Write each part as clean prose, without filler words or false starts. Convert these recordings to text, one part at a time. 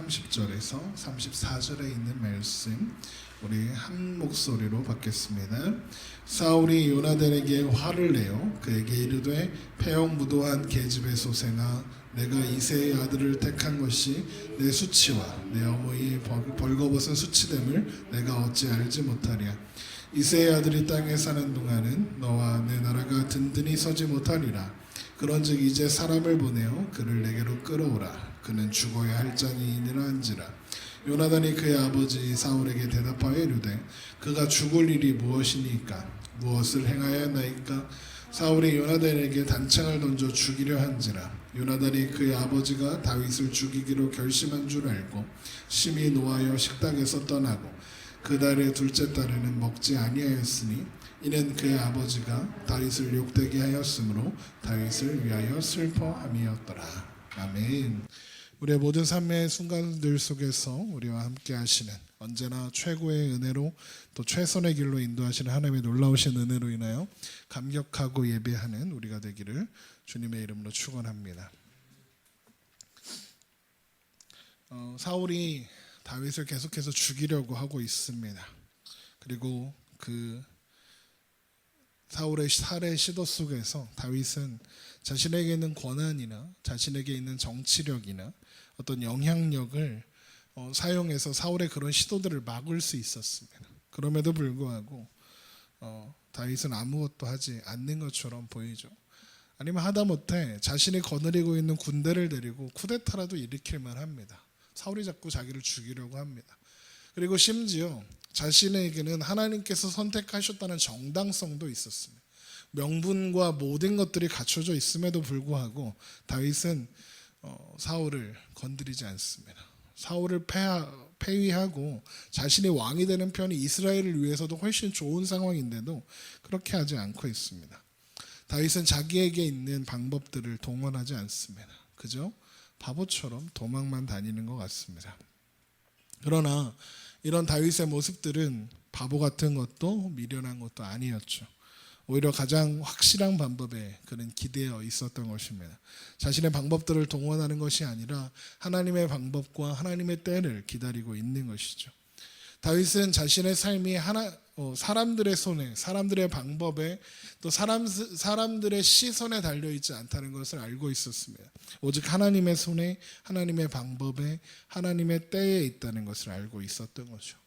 30절에서 34절에 있는 말씀 우리 한 목소리로 받겠습니다. 사울이 요나단에게 화를 내어 그에게 이르되 패역무도한 계집의 소생아, 내가 이새의 아들을 택한 것이 내 수치와 내 어머니의 벌거벗은 수치됨을 내가 어찌 알지 못하랴. 이새의 아들이 땅에 사는 동안은 너와 내 나라가 든든히 서지 못하리라. 그런즉 이제 사람을 보내어 그를 내게로 끌어오라. 그는 죽어야 할 자니이니라 한지라. 요나단이 그의 아버지 사울에게 대답하여 이르되 그가 죽을 일이 무엇이니까? 무엇을 행하여 나이까? 사울이 요나단에게 단창을 던져 죽이려 한지라. 요나단이 그의 아버지가 다윗을 죽이기로 결심한 줄 알고 심히 노하여 식탁에서 떠나고 그 달의 둘째 달에는 먹지 아니하였으니 이는 그의 아버지가 다윗을 욕되게 하였으므로 다윗을 위하여 슬퍼함이었더라. 아멘. 우리의 모든 삶의 순간들 속에서 우리와 함께 하시는, 언제나 최고의 은혜로 또 최선의 길로 인도하시는 하나님의 놀라우신 은혜로 인하여 감격하고 예배하는 우리가 되기를 주님의 이름으로 축원합니다. 사울이 다윗을 계속해서 죽이려고 하고 있습니다. 그리고 그 사울의 살해 시도 속에서 다윗은 자신에게 있는 권한이나 자신에게 있는 정치력이나 어떤 영향력을 사용해서 사울의 그런 시도들을 막을 수 있었습니다. 그럼에도 불구하고 다윗은 아무것도 하지 않는 것처럼 보이죠. 아니면 하다못해 자신이 거느리고 있는 군대를 데리고 쿠데타라도 일으킬만 합니다. 사울이 자꾸 자기를 죽이려고 합니다. 그리고 심지어 자신에게는 하나님께서 선택하셨다는 정당성도 있었습니다. 명분과 모든 것들이 갖춰져 있음에도 불구하고 다윗은 사울을 건드리지 않습니다. 사울을 폐위하고 자신이 왕이 되는 편이 이스라엘을 위해서도 훨씬 좋은 상황인데도 그렇게 하지 않고 있습니다. 다윗은 자기에게 있는 방법들을 동원하지 않습니다. 그저 바보처럼 도망만 다니는 것 같습니다. 그러나 이런 다윗의 모습들은 바보 같은 것도 미련한 것도 아니었죠. 오히려 가장 확실한 방법에 그는 기대어 있었던 것입니다. 자신의 방법들을 동원하는 것이 아니라 하나님의 방법과 하나님의 때를 기다리고 있는 것이죠. 다윗은 자신의 삶이 사람들의 손에, 사람들의 방법에, 또 사람들의 시선에 달려있지 않다는 것을 알고 있었습니다. 오직 하나님의 손에, 하나님의 방법에, 하나님의 때에 있다는 것을 알고 있었던 거죠.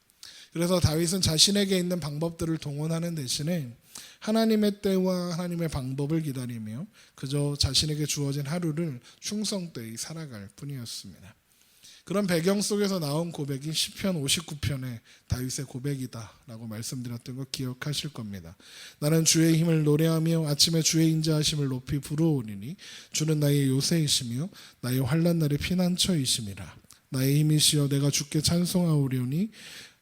그래서 다윗은 자신에게 있는 방법들을 동원하는 대신에 하나님의 때와 하나님의 방법을 기다리며 그저 자신에게 주어진 하루를 충성되이 살아갈 뿐이었습니다. 그런 배경 속에서 나온 고백이 시편 59편의 다윗의 고백이다라고 말씀드렸던 거 기억하실 겁니다. 나는 주의 힘을 노래하며 아침에 주의 인자하심을 높이 부르오리니 주는 나의 요새이시며 나의 환난 날의 피난처이심이라. 나의 힘이시여 내가 주께 찬송하오리오니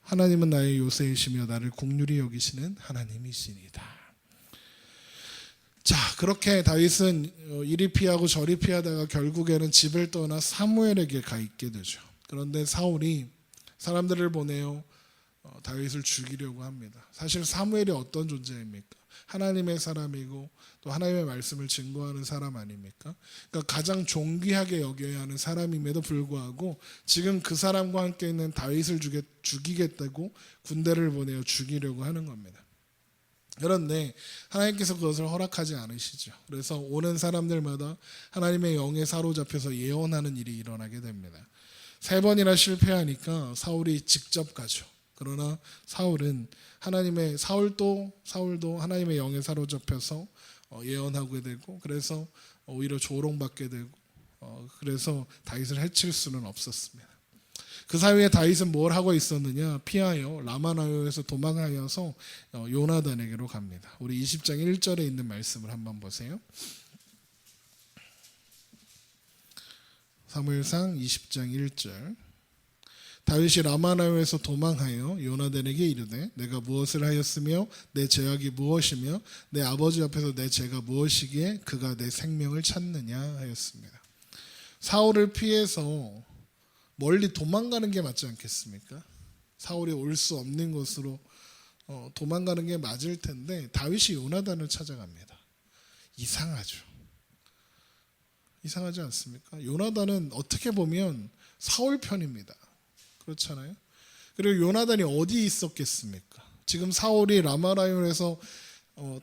하나님은 나의 요새이시며 나를 긍휼히 여기시는 하나님이시니이다. 자, 그렇게 다윗은 이리 피하고 저리 피하다가 결국에는 집을 떠나 사무엘에게 가 있게 되죠. 그런데 사울이 사람들을 보내어 다윗을 죽이려고 합니다. 사실 사무엘이 어떤 존재입니까? 하나님의 사람이고 또 하나님의 말씀을 증거하는 사람 아닙니까? 그러니까 가장 존귀하게 여겨야 하는 사람임에도 불구하고 지금 그 사람과 함께 있는 다윗을 죽이겠다고 군대를 보내어 죽이려고 하는 겁니다. 그런데 하나님께서 그것을 허락하지 않으시죠. 그래서 오는 사람들마다 하나님의 영에 사로잡혀서 예언하는 일이 일어나게 됩니다. 3번이나 실패하니까 사울이 직접 가죠. 그러나 사울도 하나님의 영에 사로잡혀서 예언하게 되고, 그래서 오히려 조롱받게 되고, 그래서 다윗을 해칠 수는 없었습니다. 그 사이에 다윗은 뭘 하고 있었느냐? 피하여 라마나요에서 도망하여서 요나단에게로 갑니다. 우리 20장 1절에 있는 말씀을 한번 보세요. 사무엘상 20장 1절. 다윗이 라마나요에서 도망하여 요나단에게 이르되 내가 무엇을 하였으며 내 죄악이 무엇이며 내 아버지 앞에서 내 죄가 무엇이기에 그가 내 생명을 찾느냐 하였습니다. 사울을 피해서 멀리 도망가는 게 맞지 않겠습니까? 사울이 올 수 없는 곳으로 도망가는 게 맞을 텐데 다윗이 요나단을 찾아갑니다. 이상하죠. 이상하지 않습니까? 요나단은 어떻게 보면 사울 편입니다. 그렇잖아요. 그리고 요나단이 어디 있었겠습니까? 지금 사울이 라마라임에서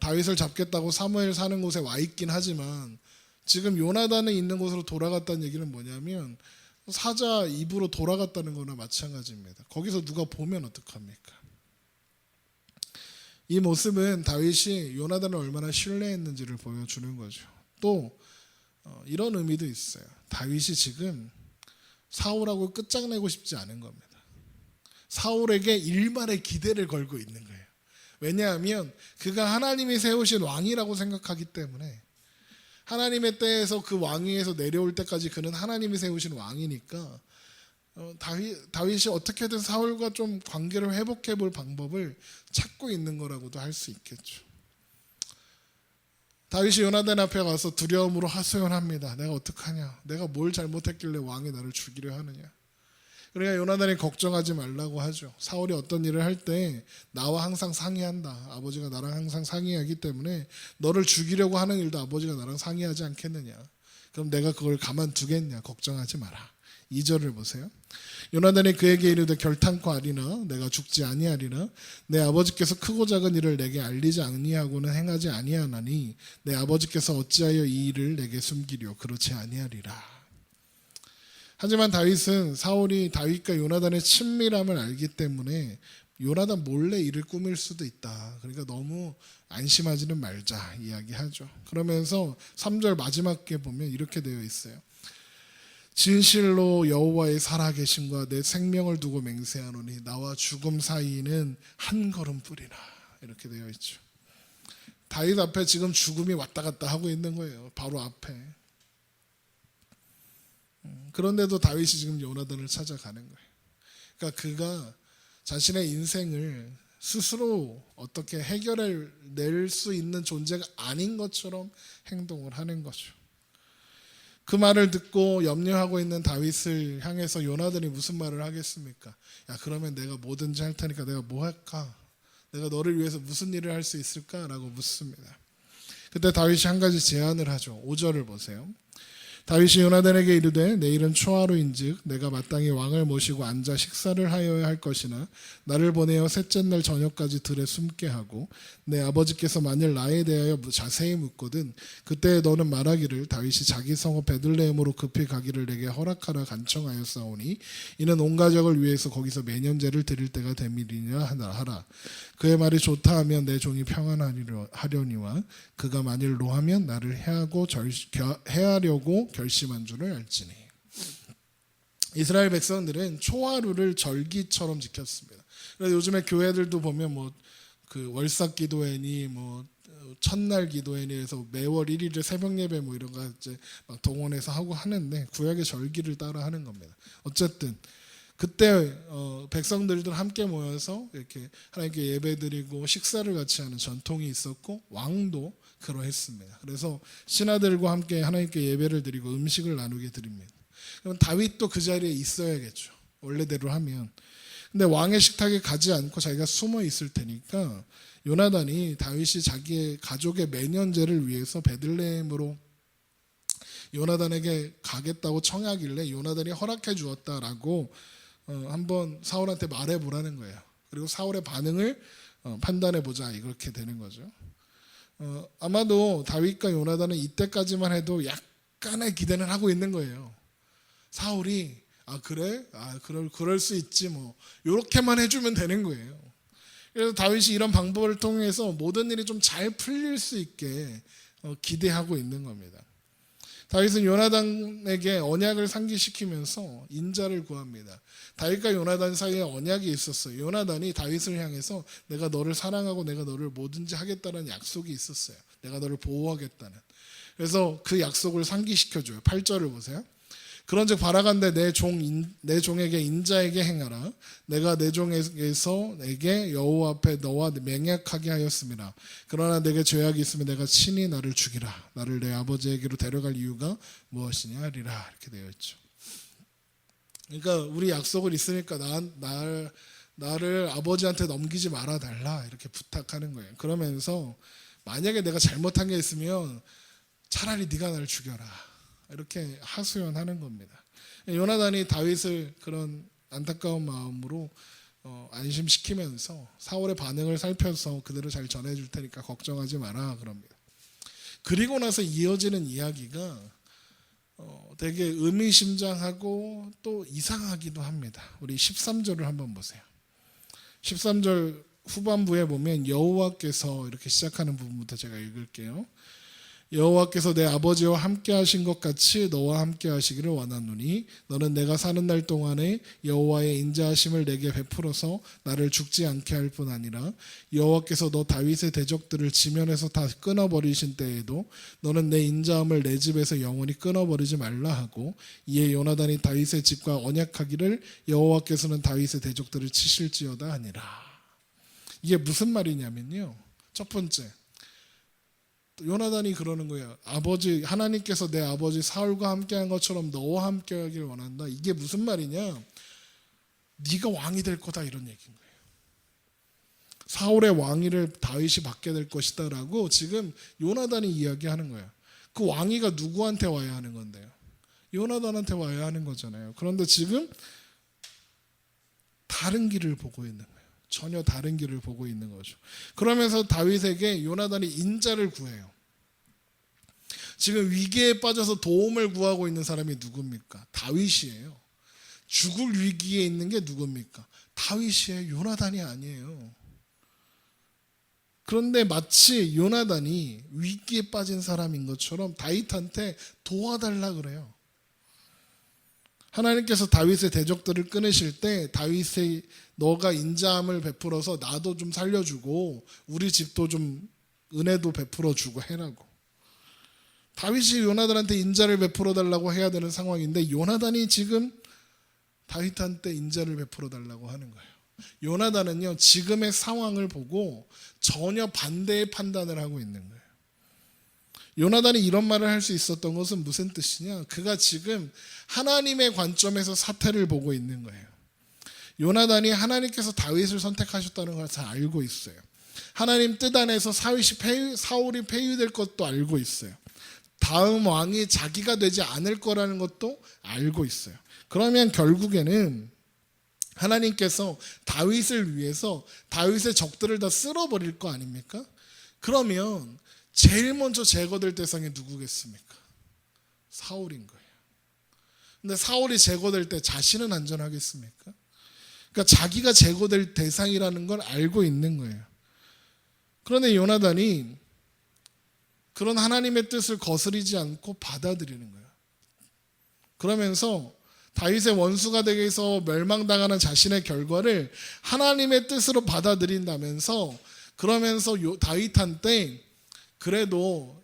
다윗을 잡겠다고 사무엘 사는 곳에 와 있긴 하지만 지금 요나단이 있는 곳으로 돌아갔다는 얘기는 뭐냐면 사자 입으로 돌아갔다는 거나 마찬가지입니다. 거기서 누가 보면 어떡합니까? 이 모습은 다윗이 요나단을 얼마나 신뢰했는지를 보여주는 거죠. 또 이런 의미도 있어요. 다윗이 지금 사울하고 끝장내고 싶지 않은 겁니다. 사울에게 일말의 기대를 걸고 있는 거예요. 왜냐하면 그가 하나님이 세우신 왕이라고 생각하기 때문에 하나님의 때에서 그 왕위에서 내려올 때까지 그는 하나님이 세우신 왕이니까 다윗이 어떻게든 사울과 좀 관계를 회복해 볼 방법을 찾고 있는 거라고도 할 수 있겠죠. 다윗이 요나단 앞에 가서 두려움으로 하소연합니다. 내가 어떡하냐? 내가 뭘 잘못했길래 왕이 나를 죽이려 하느냐? 그러니까 요나단이 걱정하지 말라고 하죠. 사울이 어떤 일을 할 때 나와 항상 상의한다. 아버지가 나랑 항상 상의하기 때문에 너를 죽이려고 하는 일도 아버지가 나랑 상의하지 않겠느냐? 그럼 내가 그걸 가만두겠냐? 걱정하지 마라. 2절을 보세요. 요나단이 그에게 이르되 결탄코 아리나 내가 죽지 아니하리나 내 아버지께서 크고 작은 일을 내게 알리지 아니하고는 행하지 아니하나니 내 아버지께서 어찌하여 이 일을 내게 숨기려 그렇지 아니하리라. 하지만 다윗은 사울이 다윗과 요나단의 친밀함을 알기 때문에 요나단 몰래 일을 꾸밀 수도 있다. 그러니까 너무 안심하지는 말자 이야기하죠. 그러면서 3절 마지막에 보면 이렇게 되어 있어요. 진실로 여호와의 살아계심과 내 생명을 두고 맹세하노니 나와 죽음 사이는 한 걸음뿐이라. 이렇게 되어 있죠. 다윗 앞에 지금 죽음이 왔다 갔다 하고 있는 거예요. 바로 앞에. 그런데도 다윗이 지금 요나단을 찾아가는 거예요. 그러니까 그가 자신의 인생을 스스로 어떻게 해결해낼 수 있는 존재가 아닌 것처럼 행동을 하는 거죠. 그 말을 듣고 염려하고 있는 다윗을 향해서 요나단이 무슨 말을 하겠습니까? 야, 그러면 내가 뭐든지 할 테니까 내가 뭐 할까? 내가 너를 위해서 무슨 일을 할 수 있을까? 라고 묻습니다. 그때 다윗이 한 가지 제안을 하죠. 5절을 보세요. 다윗이 요나단에게 이르되 내일은 초하루인즉 내가 마땅히 왕을 모시고 앉아 식사를 하여야 할 것이나 나를 보내어 셋째 날 저녁까지 들에 숨게 하고 내 아버지께서 만일 나에 대하여 자세히 묻거든 그때 너는 말하기를 다윗이 자기 성읍 베들레헴으로 급히 가기를 내게 허락하라 간청하였사오니 이는 온 가족을 위해서 거기서 매년제를 드릴 때가 됨이리냐 하라. 그의 말이 좋다 하면 내 종이 평안하려니와 그가 만일 노하면 나를 해하려고 결심한 줄을 알지니. 이스라엘 백성들은 초하루를 절기처럼 지켰습니다. 그래서 요즘에 교회들도 보면 그 월삭 기도회니 첫날 기도회니 해서 매월 1일에 새벽 예배 이런 거 이제 막 동원해서 하고 하는데 구약의 절기를 따라 하는 겁니다. 어쨌든 그때 백성들도 함께 모여서 이렇게 하나님께 예배드리고 식사를 같이 하는 전통이 있었고 왕도 그러했습니다. 그래서 신하들과 함께 하나님께 예배를 드리고 음식을 나누게 드립니다. 그럼 다윗도 그 자리에 있어야겠죠. 원래대로 하면. 근데 왕의 식탁에 가지 않고 자기가 숨어 있을 테니까 요나단이 다윗이 자기의 가족의 매년제를 위해서 베들레헴으로 요나단에게 가겠다고 청하길래 요나단이 허락해 주었다라고 한번 사울한테 말해보라는 거예요. 그리고 사울의 반응을 판단해보자 이렇게 되는 거죠. 아마도 다윗과 요나단은 이때까지만 해도 약간의 기대는 하고 있는 거예요. 사울이 그래? 그럴 수 있지 이렇게만 해주면 되는 거예요. 그래서 다윗이 이런 방법을 통해서 모든 일이 좀 잘 풀릴 수 있게 기대하고 있는 겁니다. 다윗은 요나단에게 언약을 상기시키면서 인자를 구합니다. 다윗과 요나단 사이에 언약이 있었어요. 요나단이 다윗을 향해서 내가 너를 사랑하고 내가 너를 뭐든지 하겠다는 약속이 있었어요. 내가 너를 보호하겠다는. 그래서 그 약속을 상기시켜줘요. 8절을 보세요. 그런즉 바라간대 내 종에게 인자에게 행하라. 내가 내 종에게서 내게 여호와 앞에 너와 맹약하게 하였습니다. 그러나 내게 죄악이 있으면 내가 친히 나를 죽이라. 나를 내 아버지에게로 데려갈 이유가 무엇이냐 하리라. 이렇게 되어 있죠. 그러니까 우리 약속을 있으니까 나를 아버지한테 넘기지 말아 달라 이렇게 부탁하는 거예요. 그러면서 만약에 내가 잘못한 게 있으면 차라리 네가 나를 죽여라. 이렇게 하소연하는 겁니다. 요나단이 다윗을 그런 안타까운 마음으로 안심시키면서 사울의 반응을 살펴서 그대로 잘 전해줄 테니까 걱정하지 마라 그럽니다. 그리고 나서 이어지는 이야기가 되게 의미심장하고 또 이상하기도 합니다. 우리 13절을 한번 보세요. 13절 후반부에 보면 여호와께서 이렇게 시작하는 부분부터 제가 읽을게요. 여호와께서 내 아버지와 함께 하신 것 같이 너와 함께 하시기를 원하노니 너는 내가 사는 날 동안에 여호와의 인자하심을 내게 베풀어서 나를 죽지 않게 할 뿐 아니라 여호와께서 너 다윗의 대적들을 지면에서 다 끊어버리신 때에도 너는 내 인자함을 내 집에서 영원히 끊어버리지 말라 하고 이에 요나단이 다윗의 집과 언약하기를 여호와께서는 다윗의 대적들을 치실지어다 하니라. 이게 무슨 말이냐면요, 첫 번째, 요나단이 그러는 거예요. 아버지 하나님께서 내 아버지 사울과 함께한 것처럼 너와 함께하길 원한다. 이게 무슨 말이냐? 네가 왕이 될 거다 이런 얘기인 거예요. 사울의 왕위를 다윗이 받게 될 것이다라고 지금 요나단이 이야기하는 거예요. 그 왕위가 누구한테 와야 하는 건데요? 요나단한테 와야 하는 거잖아요. 그런데 지금 다른 길을 보고 있는 거예요. 전혀 다른 길을 보고 있는 거죠. 그러면서 다윗에게 요나단이 인자를 구해요. 지금 위기에 빠져서 도움을 구하고 있는 사람이 누굽니까? 다윗이에요. 죽을 위기에 있는 게 누굽니까? 다윗이에요. 요나단이 아니에요. 그런데 마치 요나단이 위기에 빠진 사람인 것처럼 다윗한테 도와달라 그래요. 하나님께서 다윗의 대적들을 끊으실 때 다윗의 너가 인자함을 베풀어서 나도 좀 살려주고 우리 집도 좀 은혜도 베풀어주고 해라고. 다윗이 요나단한테 인자를 베풀어 달라고 해야 되는 상황인데 요나단이 지금 다윗한테 인자를 베풀어 달라고 하는 거예요. 요나단은요, 지금의 상황을 보고 전혀 반대의 판단을 하고 있는 거예요. 요나단이 이런 말을 할 수 있었던 것은 무슨 뜻이냐? 그가 지금 하나님의 관점에서 사태를 보고 있는 거예요. 요나단이 하나님께서 다윗을 선택하셨다는 걸 잘 알고 있어요. 하나님 뜻 안에서 사울이 폐위될 것도 알고 있어요. 다음 왕이 자기가 되지 않을 거라는 것도 알고 있어요. 그러면 결국에는 하나님께서 다윗을 위해서 다윗의 적들을 다 쓸어버릴 거 아닙니까? 그러면 제일 먼저 제거될 대상이 누구겠습니까? 사울인 거예요. 근데 사울이 제거될 때 자신은 안전하겠습니까? 그러니까 자기가 제거될 대상이라는 걸 알고 있는 거예요. 그런데 요나단이 그런 하나님의 뜻을 거스르지 않고 받아들이는 거예요. 그러면서 다윗의 원수가 되게 해서 멸망당하는 자신의 결과를 하나님의 뜻으로 받아들인다면서 그러면서 다윗한테 그래도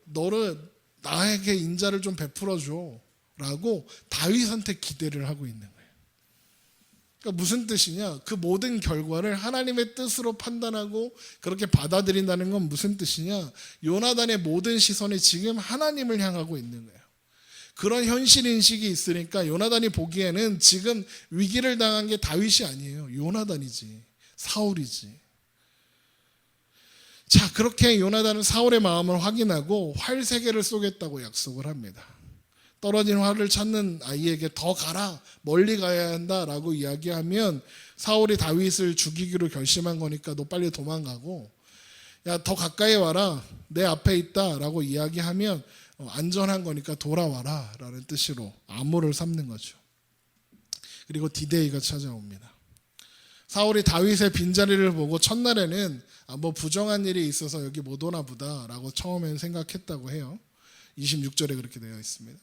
너를 나에게 인자를 좀 베풀어 줘라고 다윗한테 기대를 하고 있는 거예요. 그러니까 무슨 뜻이냐? 그 모든 결과를 하나님의 뜻으로 판단하고 그렇게 받아들인다는 건 무슨 뜻이냐? 요나단의 모든 시선이 지금 하나님을 향하고 있는 거예요. 그런 현실 인식이 있으니까 요나단이 보기에는 지금 위기를 당한 게 다윗이 아니에요. 요나단이지, 사울이지. 자, 그렇게 요나단은 사울의 마음을 확인하고 활 3개를 쏘겠다고 약속을 합니다. 떨어진 활을 찾는 아이에게 더 가라, 멀리 가야 한다라고 이야기하면 사울이 다윗을 죽이기로 결심한 거니까 너 빨리 도망가고, 야, 더 가까이 와라, 내 앞에 있다라고 이야기하면 안전한 거니까 돌아와라 라는 뜻으로 암호를 삼는 거죠. 그리고 디데이가 찾아옵니다. 사울이 다윗의 빈자리를 보고 첫날에는 뭐 부정한 일이 있어서 여기 못 오나 보다라고 처음에는 생각했다고 해요. 26절에 그렇게 되어 있습니다.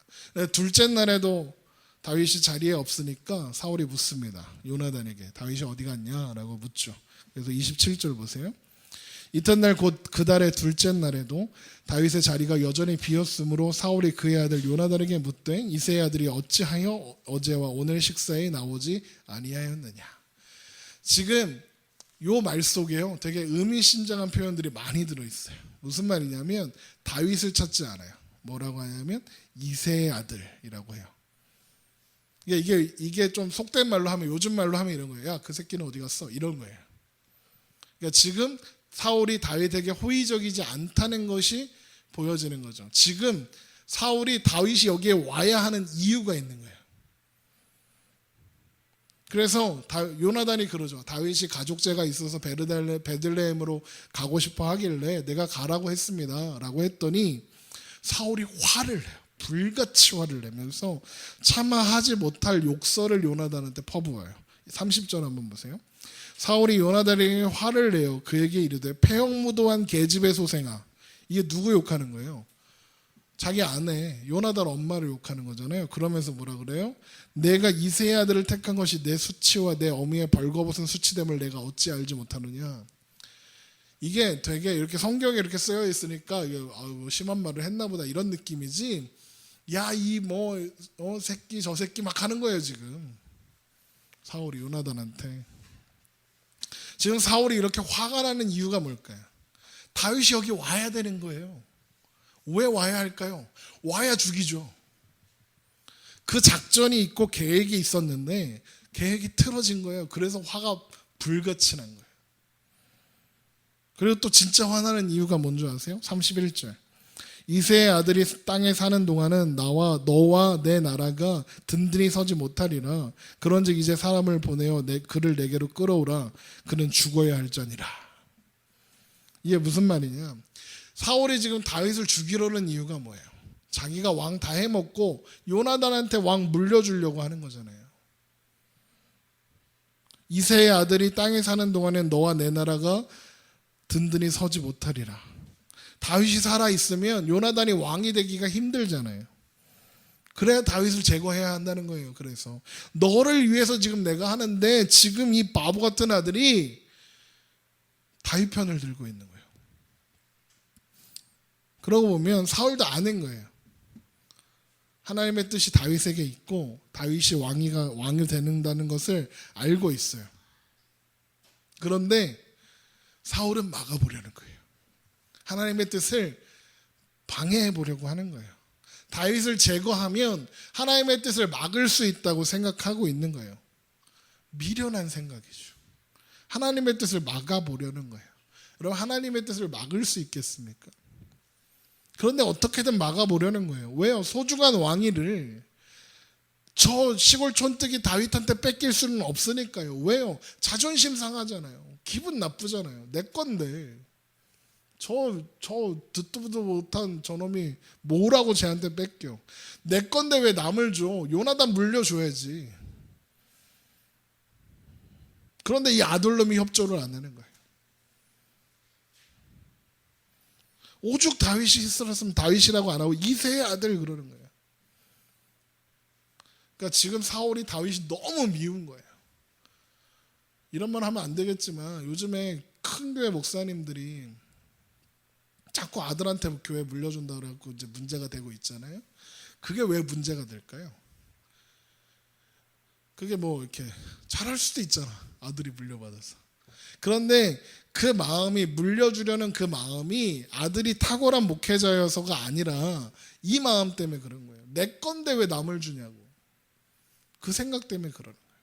둘째 날에도 다윗이 자리에 없으니까 사울이 묻습니다. 요나단에게 다윗이 어디 갔냐라고 묻죠. 그래서 27절 보세요. 이튿날 곧 그 달의 둘째 날에도 다윗의 자리가 여전히 비었으므로 사울이 그의 아들 요나단에게 묻되 이새의 아들이 어찌하여 어제와 오늘 식사에 나오지 아니하였느냐. 지금 요 말 속에요, 되게 의미심장한 표현들이 많이 들어있어요. 무슨 말이냐면 다윗을 찾지 않아요. 뭐라고 하냐면 이새의 아들이라고 해요. 이게 좀 속된 말로 하면, 요즘 말로 하면 이런 거예요. 야, 그 새끼는 어디 갔어? 이런 거예요. 그러니까 지금 사울이 다윗에게 호의적이지 않다는 것이 보여지는 거죠. 지금 사울이 다윗이 여기에 와야 하는 이유가 있는 거예요. 그래서 요나단이 그러죠. 다윗이 가족제가 있어서 베들레헴으로 가고 싶어 하길래 내가 가라고 했습니다 라고 했더니 사울이 화를 내요. 불같이 화를 내면서 참아하지 못할 욕설을 요나단한테 퍼부어요. 30절 한번 보세요. 사울이 요나단에게 화를 내어 그에게 이르되 폐역무도한 계집의 소생아. 이게 누구 욕하는 거예요? 자기 아내 요나단 엄마를 욕하는 거잖아요. 그러면서 뭐라 그래요? 내가 이새의 아들을 택한 것이 내 수치와 내 어미의 벌거벗은 수치됨을 내가 어찌 알지 못하느냐. 이게 되게 이렇게 성경에 이렇게 쓰여 있으니까 심한 말을 했나 보다 이런 느낌이지. 야, 이 새끼 저 새끼 막 하는 거예요 지금. 사울이 요나단한테. 지금 사울이 이렇게 화가 나는 이유가 뭘까요? 다윗이 여기 와야 되는 거예요. 왜 와야 할까요? 와야 죽이죠. 그 작전이 있고 계획이 있었는데 계획이 틀어진 거예요. 그래서 화가 불같이 난 거예요. 그리고 또 진짜 화나는 이유가 뭔지 아세요? 31절. 이새의 아들이 땅에 사는 동안은 너와 내 나라가 든든히 서지 못하리라. 그런즉 이제 사람을 보내어 그를 내게로 끌어오라. 그는 죽어야 할지니라. 이게 무슨 말이냐? 사울이 지금 다윗을 죽이려는 이유가 뭐예요? 자기가 왕 다 해먹고 요나단한테 왕 물려주려고 하는 거잖아요. 이새의 아들이 땅에 사는 동안엔 너와 내 나라가 든든히 서지 못하리라. 다윗이 살아있으면 요나단이 왕이 되기가 힘들잖아요. 그래야 다윗을 제거해야 한다는 거예요. 그래서 너를 위해서 지금 내가 하는데 지금 이 바보 같은 아들이 다윗 편을 들고 있는 거예요. 그러고 보면 사울도 아는 거예요. 하나님의 뜻이 다윗에게 있고 다윗이 왕이 되는다는 것을 알고 있어요. 그런데 사울은 막아보려는 거예요. 하나님의 뜻을 방해해 보려고 하는 거예요. 다윗을 제거하면 하나님의 뜻을 막을 수 있다고 생각하고 있는 거예요. 미련한 생각이죠. 하나님의 뜻을 막아보려는 거예요. 여러분, 하나님의 뜻을 막을 수 있겠습니까? 그런데 어떻게든 막아보려는 거예요. 왜요? 소중한 왕위를 저 시골 촌뜨기 다윗한테 뺏길 수는 없으니까요. 왜요? 자존심 상하잖아요. 기분 나쁘잖아요. 내 건데 저 듣도 못한 저놈이 뭐라고 쟤한테 뺏겨. 내 건데 왜 남을 줘? 요나단 물려줘야지. 그런데 이 아둘람이 협조를 안 하는 거예요. 오죽 다윗이 있었으면 다윗이라고 안 하고 이새의 아들 그러는 거예요. 그러니까 지금 사울이 다윗이 너무 미운 거예요. 이런 말 하면 안 되겠지만 요즘에 큰 교회 목사님들이 자꾸 아들한테 교회 물려준다 그래갖고 이제 문제가 되고 있잖아요. 그게 왜 문제가 될까요? 그게 뭐 이렇게 잘할 수도 있잖아. 아들이 물려받아서. 그런데 그 마음이 물려주려는 그 마음이 아들이 탁월한 목회자여서가 아니라 이 마음 때문에 그런 거예요. 내 건데 왜 남을 주냐고. 그 생각 때문에 그러는 거예요.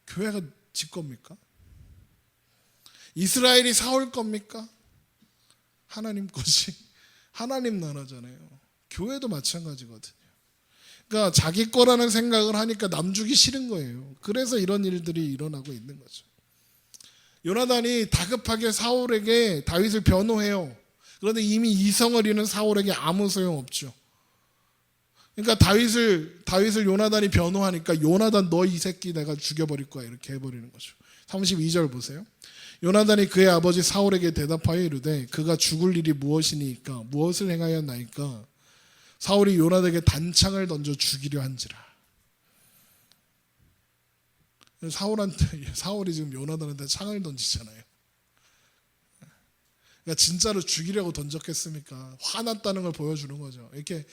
교회가 지 겁니까? 이스라엘이 사울 겁니까? 하나님 것이. 하나님 나라잖아요. 교회도 마찬가지거든요. 그러니까 자기 거라는 생각을 하니까 남 주기 싫은 거예요. 그래서 이런 일들이 일어나고 있는 거죠. 요나단이 다급하게 사울에게 다윗을 변호해요. 그런데 이미 이성을 잃은 사울에게 아무 소용없죠. 그러니까 다윗을 요나단이 변호하니까 요나단 너 이 새끼 내가 죽여버릴 거야 이렇게 해버리는 거죠. 32절 보세요. 요나단이 그의 아버지 사울에게 대답하여 이르되 그가 죽을 일이 무엇이니까 무엇을 행하였나이까. 사울이 요나단에게 단창을 던져 죽이려 한지라. 사울이 지금 요나단한테 창을 던지잖아요. 그러니까 진짜로 죽이려고 던졌겠습니까? 화났다는 걸 보여주는 거죠. 이렇게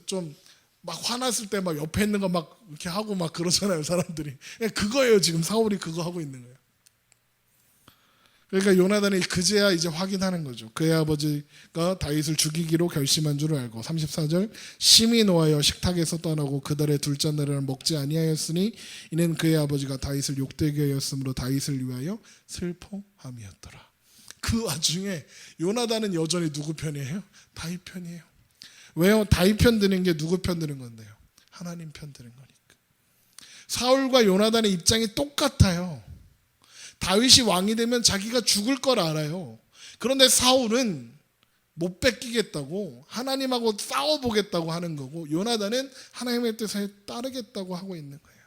좀 막 화났을 때 막 옆에 있는 거 막 이렇게 하고 막 그러잖아요, 사람들이. 그거예요, 지금 사울이 그거 하고 있는 거예요. 그러니까 요나단이 그제야 이제 확인하는 거죠. 그의 아버지가 다윗을 죽이기로 결심한 줄을 알고. 34절 심히 노하여 식탁에서 떠나고 그달의 둘째 날에는 먹지 아니하였으니 이는 그의 아버지가 다윗을 욕되게 하였으므로 다윗을 위하여 슬퍼함이었더라. 그 와중에 요나단은 여전히 누구 편이에요? 다윗 편이에요. 왜요? 다윗 편 드는 게 누구 편 드는 건데요? 하나님 편 드는 거니까. 사울과 요나단의 입장이 똑같아요. 다윗이 왕이 되면 자기가 죽을 걸 알아요. 그런데 사울은 못 뺏기겠다고 하나님하고 싸워보겠다고 하는 거고, 요나단은 하나님의 뜻에 따르겠다고 하고 있는 거예요.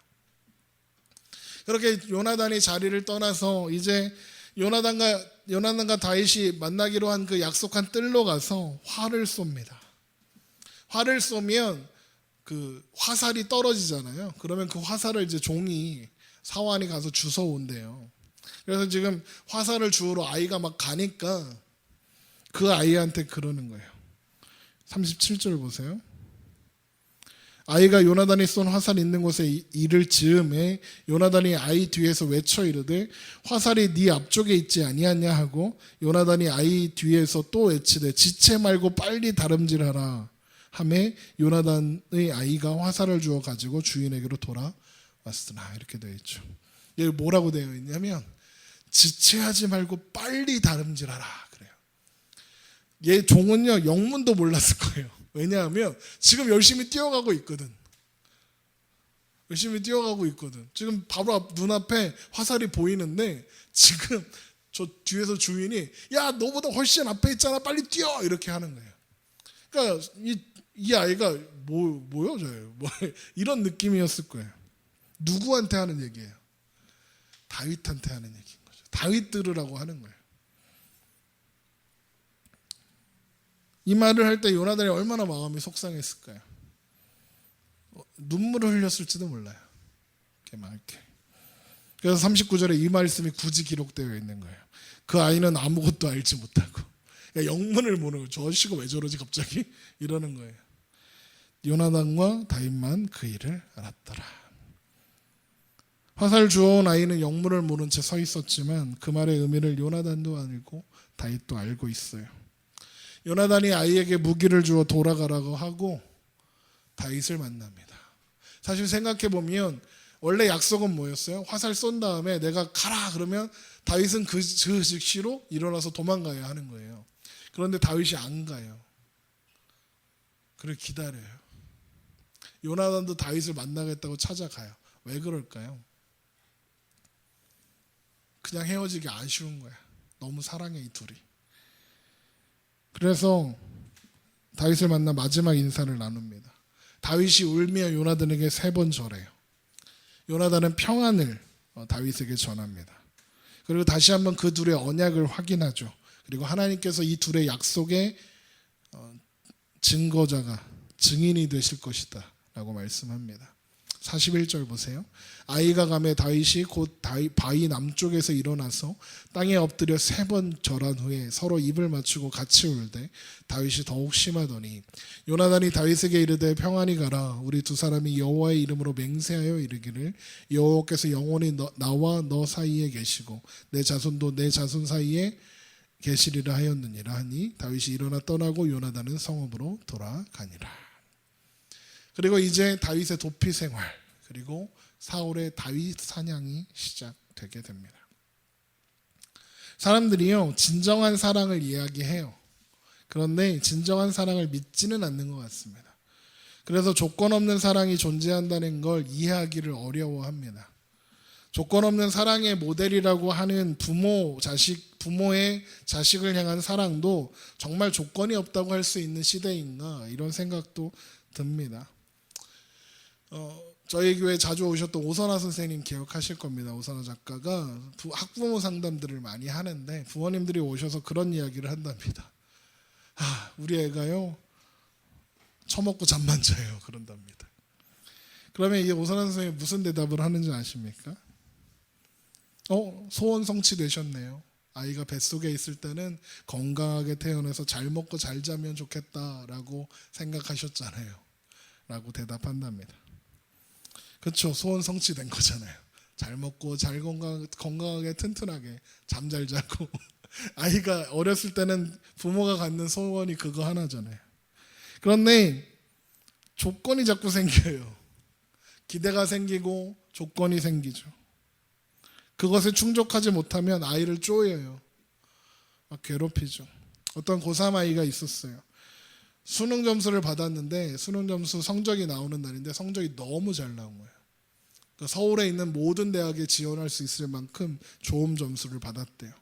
그렇게 요나단이 자리를 떠나서 이제 요나단과 다윗이 만나기로 한 그 약속한 뜰로 가서 활을 쏩니다. 활을 쏘면 그 화살이 떨어지잖아요. 그러면 그 화살을 이제 종이 사환이 가서 주워 온대요. 그래서 지금 화살을 주우러 아이가 막 가니까 그 아이한테 그러는 거예요. 37절 보세요. 아이가 요나단이 쏜 화살 있는 곳에 이를 즈음에 요나단이 아이 뒤에서 외쳐 이르되 화살이 네 앞쪽에 있지 아니하냐 하고, 요나단이 아이 뒤에서 또 외치되 지체 말고 빨리 다름질하라 하매 요나단의 아이가 화살을 주어 가지고 주인에게로 돌아왔으나, 이렇게 되어 있죠. 여기 뭐라고 되어 있냐면 지체하지 말고 빨리 다름질하라 그래요. 얘 종은요 영문도 몰랐을 거예요. 왜냐하면 지금 열심히 뛰어가고 있거든. 지금 바로 눈앞에 화살이 보이는데 지금 저 뒤에서 주인이 야 너보다 훨씬 앞에 있잖아 빨리 뛰어 이렇게 하는 거예요. 그러니까 이 아이가 뭐요 저요 이런 느낌이었을 거예요. 누구한테 하는 얘기예요? 다윗한테 하는 얘기인 거죠. 다윗 들으라고 하는 거예요. 이 말을 할 때 요나단이 얼마나 마음이 속상했을까요? 눈물을 흘렸을지도 몰라요. 이렇게. 그래서 39절에 이 말씀이 굳이 기록되어 있는 거예요. 그 아이는 아무것도 알지 못하고, 그러니까 영문을 모르고 저 씨가 왜 저러지 갑자기 이러는 거예요. 요나단과 다윗만 그 일을 알았더라. 화살 주워온 아이는 영문을 모른 채 서 있었지만 그 말의 의미를 요나단도 알고 다윗도 알고 있어요. 요나단이 아이에게 무기를 주어 돌아가라고 하고 다윗을 만납니다. 사실 생각해보면 원래 약속은 뭐였어요? 화살 쏜 다음에 내가 가라 그러면 다윗은 그 즉시로 일어나서 도망가야 하는 거예요. 그런데 다윗이 안 가요. 그래 기다려요. 요나단도 다윗을 만나겠다고 찾아가요. 왜 그럴까요? 그냥 헤어지기 아쉬운 거야. 너무 사랑해 이 둘이. 그래서 다윗을 만나 마지막 인사를 나눕니다. 다윗이 울며 요나단에게 3번 절해요. 요나단은 평안을 다윗에게 전합니다. 그리고 다시 한번 그 둘의 언약을 확인하죠. 그리고 하나님께서 이 둘의 약속의 증거자가 증인이 되실 것이다 라고 말씀합니다. 41절 보세요. 아이가 가매 다윗이 곧 바위 남쪽에서 일어나서 땅에 엎드려 3번 절한 후에 서로 입을 맞추고 같이 울되 다윗이 더욱 심하더니 요나단이 다윗에게 이르되 평안히 가라. 우리 두 사람이 여호와의 이름으로 맹세하여 이르기를 여호와께서 영원히 나와 너 사이에 계시고 내 자손도 내 자손 사이에 계시리라 하였느니라 하니 다윗이 일어나 떠나고 요나단은 성읍으로 돌아가니라. 그리고 이제 다윗의 도피 생활, 그리고 사울의 다윗 사냥이 시작되게 됩니다. 사람들이요 진정한 사랑을 이야기해요. 그런데 진정한 사랑을 믿지는 않는 것 같습니다. 그래서 조건 없는 사랑이 존재한다는 걸 이해하기를 어려워합니다. 조건 없는 사랑의 모델이라고 하는 부모의 자식을 향한 사랑도 정말 조건이 없다고 할 수 있는 시대인가 이런 생각도 듭니다. 저희 교회 자주 오셨던 오선아 선생님 기억하실 겁니다. 오선아 작가가 학부모 상담들을 많이 하는데 부모님들이 오셔서 그런 이야기를 한답니다. 우리 애가요 처먹고 잠만 자요 그런답니다. 그러면 이 오선아 선생님이 무슨 대답을 하는지 아십니까? 소원 성취되셨네요. 아이가 뱃속에 있을 때는 건강하게 태어나서 잘 먹고 잘 자면 좋겠다라고 생각하셨잖아요 라고 대답한답니다. 그렇죠. 소원 성취된 거잖아요. 잘 먹고 잘 건강하게 튼튼하게 잠 잘 자고 아이가 어렸을 때는 부모가 갖는 소원이 그거 하나잖아요. 그런데 조건이 자꾸 생겨요. 기대가 생기고 조건이 생기죠. 그것에 충족하지 못하면 아이를 쪼여요. 막 괴롭히죠. 어떤 고3 아이가 있었어요. 수능 점수를 받았는데 수능 점수 성적이 나오는 날인데 성적이 너무 잘 나온 거예요. 그러니까 서울에 있는 모든 대학에 지원할 수 있을 만큼 좋은 점수를 받았대요.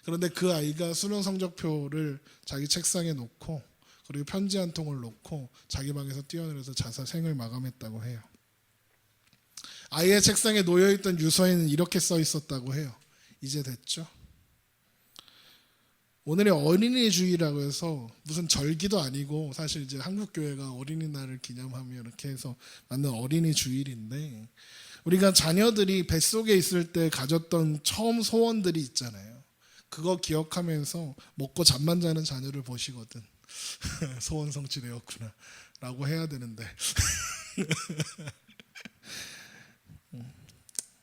그런데 그 아이가 수능 성적표를 자기 책상에 놓고 그리고 편지 한 통을 놓고 자기 방에서 뛰어내려서 생을 마감했다고 해요. 아이의 책상에 놓여있던 유서에는 이렇게 써 있었다고 해요. 이제 됐죠? 오늘이 어린이주의라고 해서 무슨 절기도 아니고 사실 이제 한국교회가 어린이날을 기념하며 이렇게 해서 만든 어린이주일인데 우리가 자녀들이 뱃속에 있을 때 가졌던 처음 소원들이 있잖아요. 그거 기억하면서 먹고 잠만 자는 자녀를 보시거든. 소원 성취되었구나 라고 해야 되는데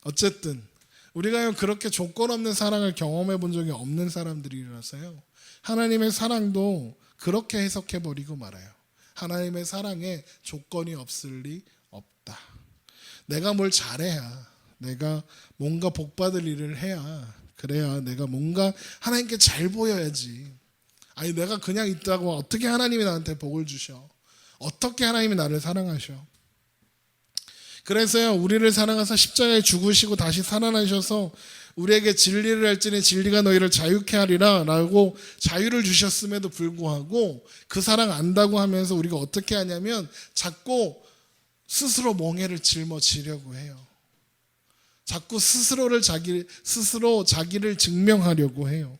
어쨌든 우리가 그렇게 조건 없는 사랑을 경험해 본 적이 없는 사람들이라서요. 하나님의 사랑도 그렇게 해석해 버리고 말아요. 하나님의 사랑에 조건이 없을 리 없다. 내가 뭘 잘해야, 내가 뭔가 복받을 일을 해야, 그래야 내가 뭔가 하나님께 잘 보여야지. 아니 내가 그냥 있다고 어떻게 하나님이 나한테 복을 주셔? 어떻게 하나님이 나를 사랑하셔? 그래서요 우리를 사랑하사 십자가에 죽으시고 다시 살아나셔서 우리에게 진리를 할지니 진리가 너희를 자유케 하리라 라고 자유를 주셨음에도 불구하고 그 사랑 안다고 하면서 우리가 어떻게 하냐면 자꾸 스스로 멍해를 짊어지려고 해요. 자꾸 스스로 자기를 증명하려고 해요.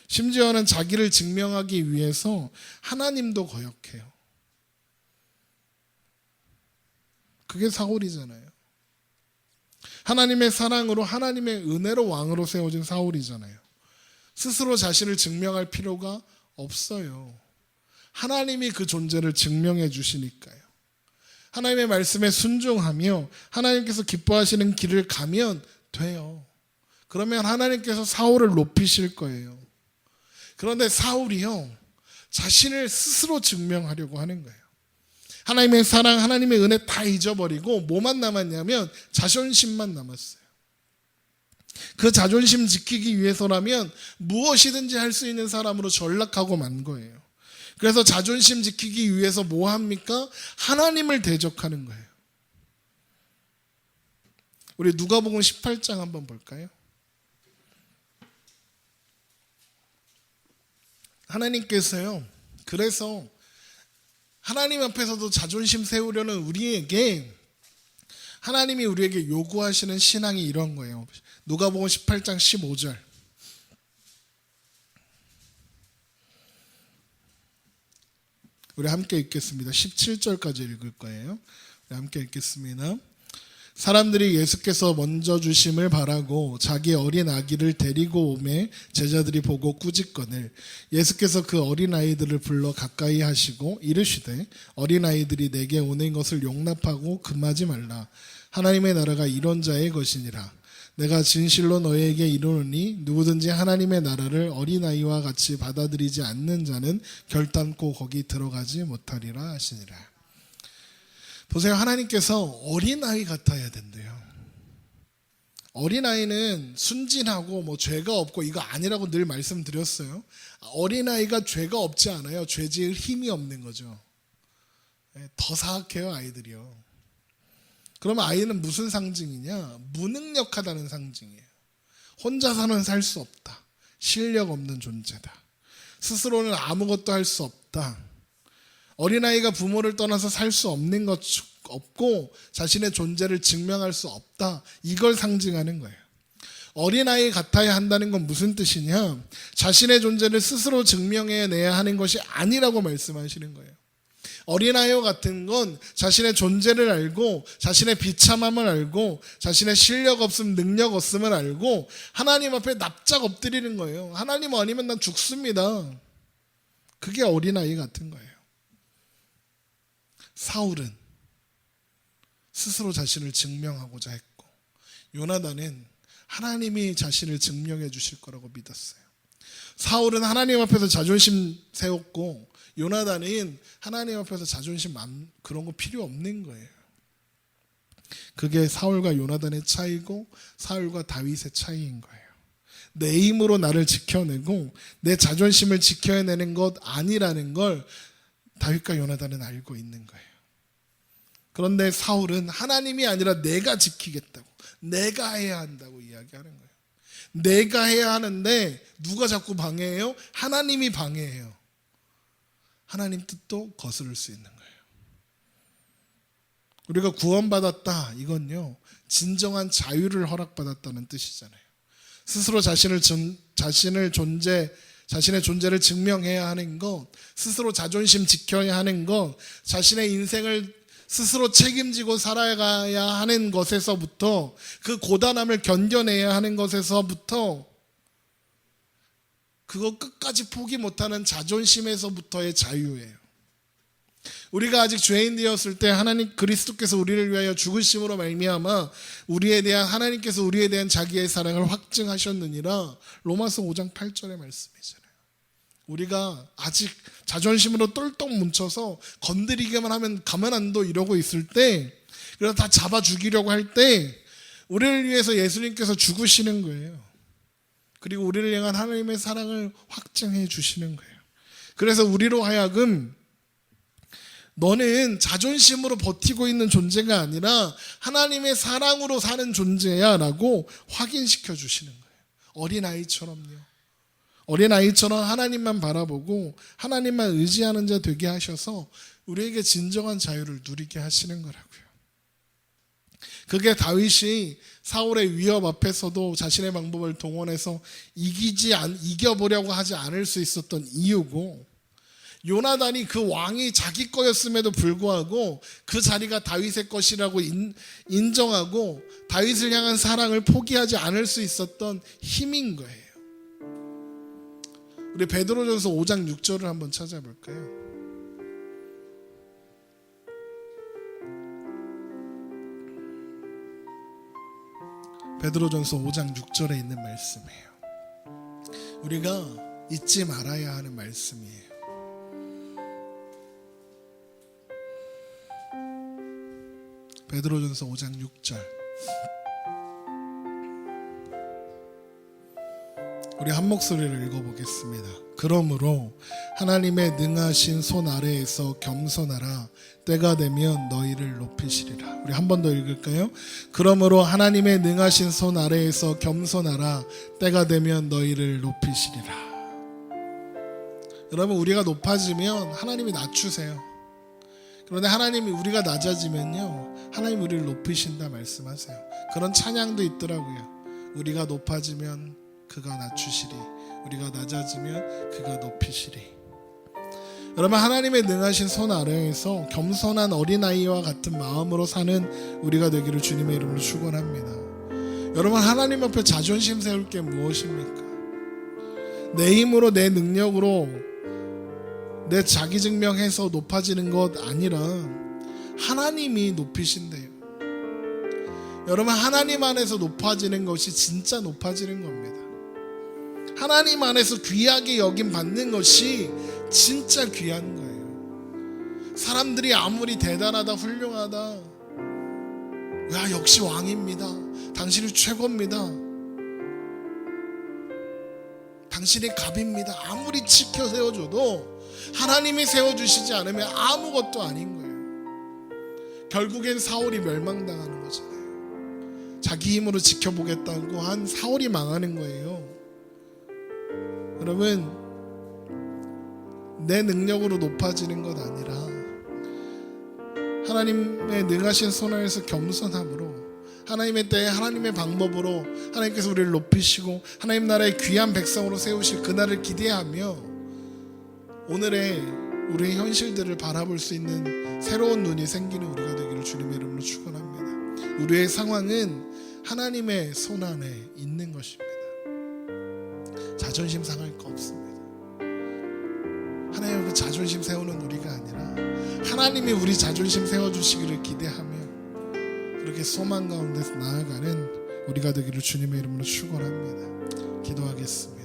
심지어는 자기를 증명하기 위해서 하나님도 거역해요. 그게 사울이잖아요. 하나님의 사랑으로 하나님의 은혜로 왕으로 세워진 사울이잖아요. 스스로 자신을 증명할 필요가 없어요. 하나님이 그 존재를 증명해 주시니까요. 하나님의 말씀에 순종하며 하나님께서 기뻐하시는 길을 가면 돼요. 그러면 하나님께서 사울을 높이실 거예요. 그런데 사울이요 자신을 스스로 증명하려고 하는 거예요. 하나님의 사랑, 하나님의 은혜 다 잊어버리고 뭐만 남았냐면 자존심만 남았어요. 그 자존심 지키기 위해서라면 무엇이든지 할 수 있는 사람으로 전락하고 만 거예요. 그래서 자존심 지키기 위해서 뭐 합니까? 하나님을 대적하는 거예요. 우리 누가복음 18장 한번 볼까요? 하나님께서요 그래서 하나님 앞에서도 자존심 세우려는 우리에게 하나님이 우리에게 요구하시는 신앙이 이런 거예요. 누가복음 18장 15절 우리 함께 읽겠습니다. 17절까지 읽을 거예요. 우리 함께 읽겠습니다. 사람들이 예수께서 먼저 주심을 바라고 자기 어린 아기를 데리고 오매 제자들이 보고 꾸짖거늘 예수께서 그 어린 아이들을 불러 가까이 하시고 이르시되 어린 아이들이 내게 오는 것을 용납하고 금하지 말라. 하나님의 나라가 이런 자의 것이니라. 내가 진실로 너희에게 이르노니 누구든지 하나님의 나라를 어린아이와 같이 받아들이지 않는 자는 결단코 거기 들어가지 못하리라 하시니라. 보세요. 하나님께서 어린아이 같아야 된대요. 어린아이는 순진하고 뭐 죄가 없고 이거 아니라고 늘 말씀드렸어요. 어린아이가 죄가 없지 않아요. 죄 지을 힘이 없는 거죠. 더 사악해요 아이들이요. 그러면 아이는 무슨 상징이냐? 무능력하다는 상징이에요. 혼자서는 살 수 없다. 실력 없는 존재다. 스스로는 아무것도 할 수 없다. 어린아이가 부모를 떠나서 살 수 없는 것 없고 자신의 존재를 증명할 수 없다. 이걸 상징하는 거예요. 어린아이 같아야 한다는 건 무슨 뜻이냐? 자신의 존재를 스스로 증명해내야 하는 것이 아니라고 말씀하시는 거예요. 어린아이와 같은 건 자신의 존재를 알고 자신의 비참함을 알고 자신의 실력 없음 능력 없음을 알고 하나님 앞에 납작 엎드리는 거예요. 하나님 아니면 난 죽습니다. 그게 어린아이 같은 거예요. 사울은 스스로 자신을 증명하고자 했고 요나단은 하나님이 자신을 증명해 주실 거라고 믿었어요. 사울은 하나님 앞에서 자존심 세웠고 요나단은 하나님 앞에서 자존심 그런 거 필요 없는 거예요. 그게 사울과 요나단의 차이고 사울과 다윗의 차이인 거예요. 내 힘으로 나를 지켜내고 내 자존심을 지켜내는 것 아니라는 걸 다윗과 요나단은 알고 있는 거예요. 그런데 사울은 하나님이 아니라 내가 지키겠다고, 내가 해야 한다고 이야기하는 거예요. 내가 해야 하는데 누가 자꾸 방해해요? 하나님이 방해해요. 하나님 뜻도 거스를 수 있는 거예요. 우리가 구원받았다, 이건요 진정한 자유를 허락받았다는 뜻이잖아요. 스스로 자신의 존재를 증명해야 하는 것, 스스로 자존심 지켜야 하는 것, 자신의 인생을 스스로 책임지고 살아가야 하는 것에서부터, 그 고단함을 견뎌내야 하는 것에서부터, 그거 끝까지 포기 못하는 자존심에서부터의 자유예요. 우리가 아직 죄인 되었을 때 하나님 그리스도께서 우리를 위하여 죽으심으로 말미암아 하나님께서 우리에 대한 자기의 사랑을 확증하셨느니라, 로마서 5장 8절의 말씀이잖아요. 우리가 아직 자존심으로 똘똘 뭉쳐서 건드리기만 하면 가만 안 둬 이러고 있을 때, 그래서 다 잡아 죽이려고 할 때 우리를 위해서 예수님께서 죽으시는 거예요. 그리고 우리를 향한 하나님의 사랑을 확증해 주시는 거예요. 그래서 우리로 하여금 너는 자존심으로 버티고 있는 존재가 아니라 하나님의 사랑으로 사는 존재야 라고 확인시켜 주시는 거예요. 어린아이처럼요. 어린아이처럼 하나님만 바라보고 하나님만 의지하는 자 되게 하셔서 우리에게 진정한 자유를 누리게 하시는 거라고요. 그게 다윗이 사울의 위협 앞에서도 자신의 방법을 동원해서 이겨보려고 하지 않을 수 있었던 이유고, 요나단이 그 왕이 자기 거였음에도 불구하고 그 자리가 다윗의 것이라고 인정하고 다윗을 향한 사랑을 포기하지 않을 수 있었던 힘인 거예요. 우리 베드로전서 5장 6절을 한번 찾아볼까요? 베드로전서 5장 6절에 있는 말씀이에요. 우리가 잊지 말아야 하는 말씀이에요. 베드로전서 5장 6절, 우리 한 목소리를 읽어보겠습니다. 그러므로 하나님의 능하신 손 아래에서 겸손하라. 때가 되면 너희를 높이시리라. 우리 한 번 더 읽을까요? 그러므로 하나님의 능하신 손 아래에서 겸손하라. 때가 되면 너희를 높이시리라. 여러분, 우리가 높아지면 하나님이 낮추세요. 그런데 하나님이 우리가 낮아지면요 하나님 우리를 높이신다 말씀하세요. 그런 찬양도 있더라고요. 우리가 높아지면 그가 낮추시리, 우리가 낮아지면 그가 높이시리. 여러분, 하나님의 능하신 손 아래에서 겸손한 어린아이와 같은 마음으로 사는 우리가 되기를 주님의 이름으로 축원합니다. 여러분, 하나님 앞에 자존심 세울 게 무엇입니까? 내 힘으로, 내 능력으로 내 자기 증명해서 높아지는 것 아니라 하나님이 높이신대요. 여러분, 하나님 안에서 높아지는 것이 진짜 높아지는 겁니다. 하나님 안에서 귀하게 여김 받는 것이 진짜 귀한 거예요. 사람들이 아무리 대단하다, 훌륭하다, 야 역시 왕입니다, 당신이 최고입니다, 당신이 갑입니다, 아무리 지켜 세워줘도 하나님이 세워주시지 않으면 아무것도 아닌 거예요. 결국엔 사울이 멸망당하는 거잖아요. 자기 힘으로 지켜보겠다고 한 사울이 망하는 거예요. 여러분, 내 능력으로 높아지는 것 아니라 하나님의 능하신 손 아래에서 겸손함으로, 하나님의 때에 하나님의 방법으로 하나님께서 우리를 높이시고 하나님 나라의 귀한 백성으로 세우실 그날을 기대하며 오늘의 우리의 현실들을 바라볼 수 있는 새로운 눈이 생기는 우리가 되기를 주님의 이름으로 축원합니다. 우리의 상황은 하나님의 손 안에 있는 것입니다. 자존심 상할 거 없습니다. 하나님 앞에 자존심 세우는 우리가 아니라 하나님이 우리 자존심 세워주시기를 기대하며 그렇게 소망 가운데서 나아가는 우리가 되기를 주님의 이름으로 축원합니다. 기도하겠습니다.